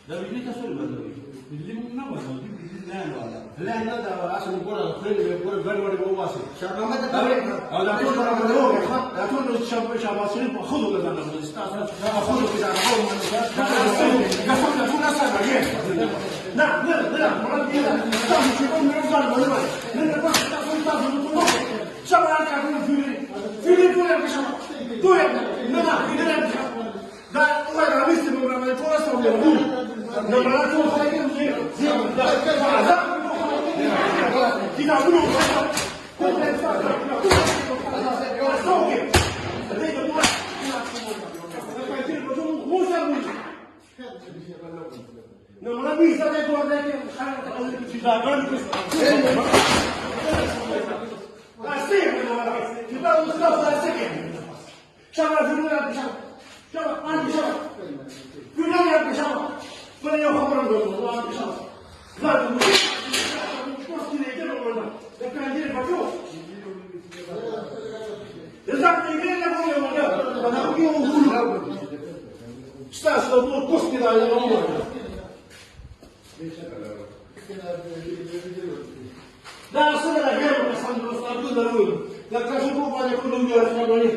ده بيجي كسر بدوي اللي من نوع ده بيجي لانه على لانه ده عشان يقول الخيل يقول البلد هو واسع شباب ما ده ده كل مره بقول يا تقول شباب عشان خذوا لنا الاستاذ خذوا كده اول ما قفلنا كل اسئله نعم نعم نعم مرات كده استاذ يقول من الزمان ولا من بس استاذ شباب كانوا في شباب تو يا نعم كده ده هو الرئيس من الفرص واليهود لما نكون خارجين زين كده عملوا لما نبي يسافر يقول لك خلينا في زاغان لا سير كده مصطفى سير شباب جنوب شباب عندي شباب كلهم يبقى شباب ولا يخبرون بالله عندي شباب لا مش كده يجيبوا ولا ده كان يجيب مكروه إذا يجي لك هو ولا أنا أقول يقول استاذ لو كوست كده يا عمر لا أصل لا غير بس عند الأستاذ ضروري لكن شوفوا بعد كلهم يرفعوا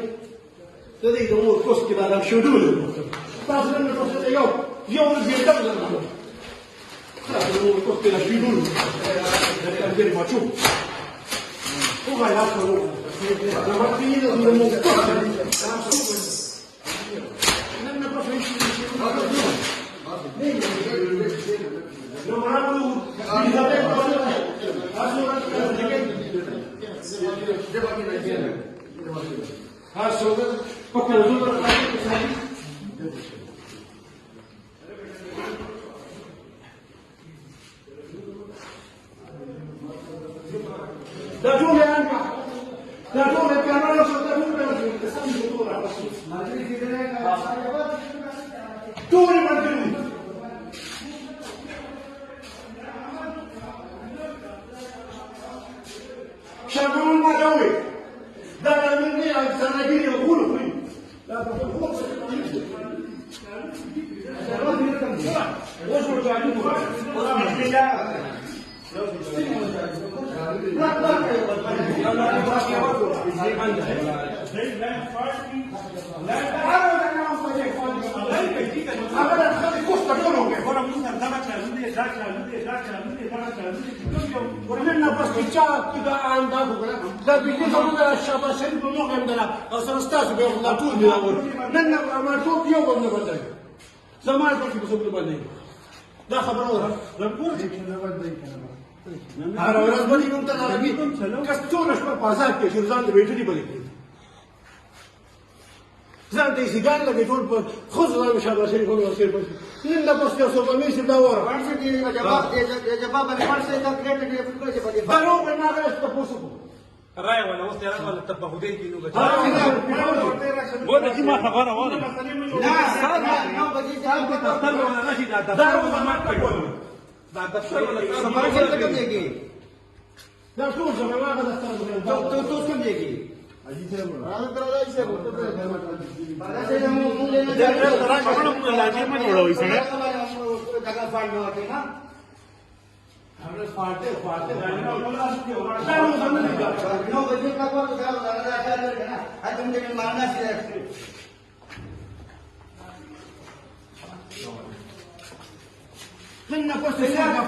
تدي الأمور كوست كذا لهم شدول بعض الناس يقول يوم الزين دبل الأمور الأمور كوست كذا شدول لكن غير ما تشوف هو ما يعرفه لما تيجي الأمور كوست لما تروح لما عملوا شغلوا المدوي ده مني عن سنجين يقولوا فيه لا تقول خبز وش رجعين ورمنا بس كذا كذا عندنا ده بيجي زمان الشباب شرب نوع عندنا أصلا استاذ بيقول لا تقول لي أقول نحن ما توب يوم قبل بدأ زمان بس بسوي بدأ ده خبره ربنا هذا ولا بدي يوم تناربي كستورش ما بازار كشير زان بيجي بدي زان تيجي قال لك يقول خذ زان شباب شرب نوع شرب نحن بس يسوق ميسي دورة يا جماعة أنا ما أرسل لك كريت اللي في كل شيء بدي دارو بنا غير تبصوا الرأي ولا وسط يا رجل تبقى هديك إنه بتشوف. ولا دي ما حقنا ولا. لا بدي جاب تختار ولا نشيد هذا. دارو ما تقول. بعد تختار ولا سمارة كم تيجي؟ لا شو زمان ما قدرت أستخدم. تو كم تيجي؟ هذا ترى لا يسوي. بعد ذلك مو لنا. ترى شغله مو لازم ما نقوله يسمع. جگہ فاڑنے ہوتے نا ہمیں فاڑتے نو بجے کا کو نا تم نے مارنا سی